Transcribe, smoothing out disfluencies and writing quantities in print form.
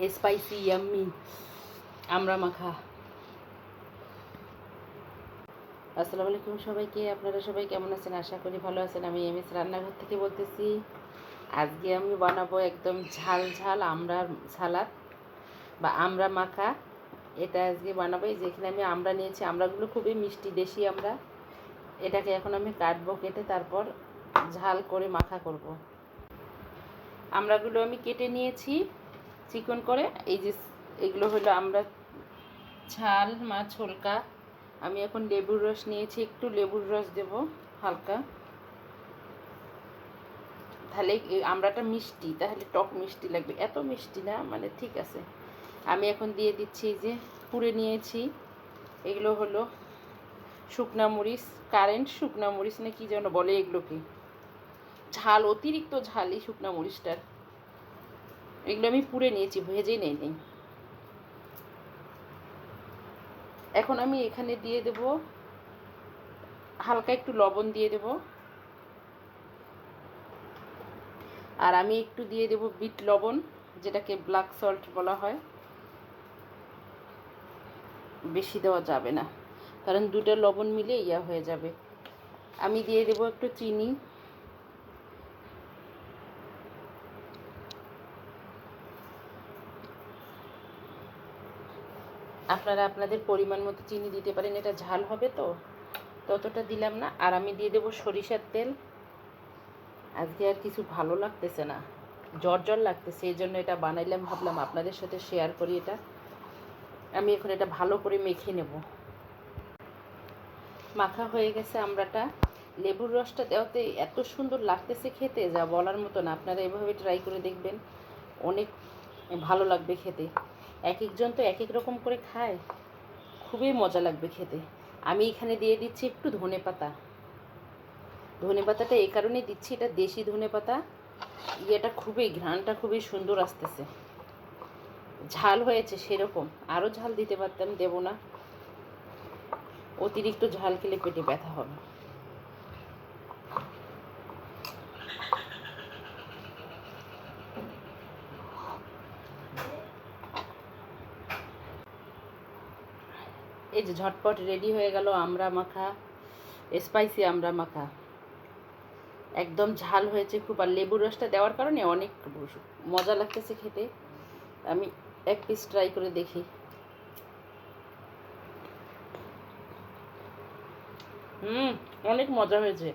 Spicy yummy আমরা মাখা। আসসালামু আলাইকুম সবাইকে, আপনারা সবাই কেমন আছেন? আশা করি ভালো আছেন। আমি এমএস রান্নাঘর থেকে বলতেছি। আজকে আমি বানাবো একদম ঝাল ঝাল আমড়ার সালাদ বা আমড়া মাখা। এটা আজকে বানাবো। এই যেখানে আমি আমড়া নিয়েছি, আমড়াগুলো খুবই মিষ্টি, দেশি আমড়া। এটাকে এখন আমি কাটবো, কেটে তারপর ঝাল করে মাখা করব। আমড়াগুলো আমি কেটে নিয়েছি চিকন করে। এই যে এগুলো হলো আমড়া ঝাল মাছ হোলকা। আমি এখন লেবুর রস নিয়েছি, একটু লেবুর রস দেব হালকা, তাহলে আমড়াটা মিষ্টি, তাহলে টক মিষ্টি লাগবে, এত মিষ্টি না, মানে ঠিক আছে। আমি এখন দিয়ে দিচ্ছি, এই যে পুড়ে নিয়েছি, এগুলো হলো শুকনা মরিচ, কারেন্ট শুকনা মরিচ না কি যেন বলে এগুলোকে, ঝাল, অতিরিক্ত ঝাল এই শুকনা মরিচটার। এগুলো আমি পুড়ে নিয়েছি, ভেজে নেই। এখন আমি এখানে দিয়ে দেব হালকা একটু লবণ দিয়ে দেব, আর আমি একটু দিয়ে দেব বিট লবণ, যেটাকে ব্ল্যাক সল্ট বলা হয়। বেশি দেওয়া যাবে না, কারণ দুটো লবণ মিলে হয়ে যাবে। আমি দিয়ে দেব একটু চিনি, আপনারা আপনাদের পরিমাণ মতো চিনি দিতে পারেন, এটা ঝাল হবে তো ততটা দিলাম না। আর আমি দিয়ে দেব সরিষার তেল। আজকে আর কিছু ভালো লাগতেছে না, জ্বর লাগতেছে, এই জন্য এটা বানাইলাম, ভাবলাম আপনাদের সাথে শেয়ার করি। এটা আমি এখন এটা ভালো করে মেখে নেব। মাখা হয়ে গেছে আমড়াটা। লেবুর রসটা দেওয়াতে এত সুন্দর লাগতেছে খেতে, যা বলার মতো না। আপনারা এভাবে ট্রাই করে দেখবেন, অনেক ভালো লাগবে খেতে। এক একজন তো এক এক রকম করে খায়, খুবই মজা লাগবে খেতে। আমি এখানে দিয়ে দিচ্ছি একটু ধনেপাতা। ধনেপাতাটা এই কারণে দিচ্ছি, এটা দেশি ধনেপাতা, এটা খুবই, ঘ্রাণটা খুবই সুন্দর আসতেছে। ঝাল হয়েছে সেরকম, আরও ঝাল দিতে পারতাম, দেব না, অতিরিক্ত ঝাল খেলে পেটে ব্যথা হবে। এই যে ঝটপট রেডি হয়ে গেল আমড়া মাখা, স্পাইসি আমড়া মাখা। একদম ঝাল হয়েছে খুব, আর লেবুর রসটা দেওয়ার কারণে অনেক মজা লাগতেছে খেতে। আমি এক পিস ট্রাই করে দেখি। অনেক মজা হয়েছে।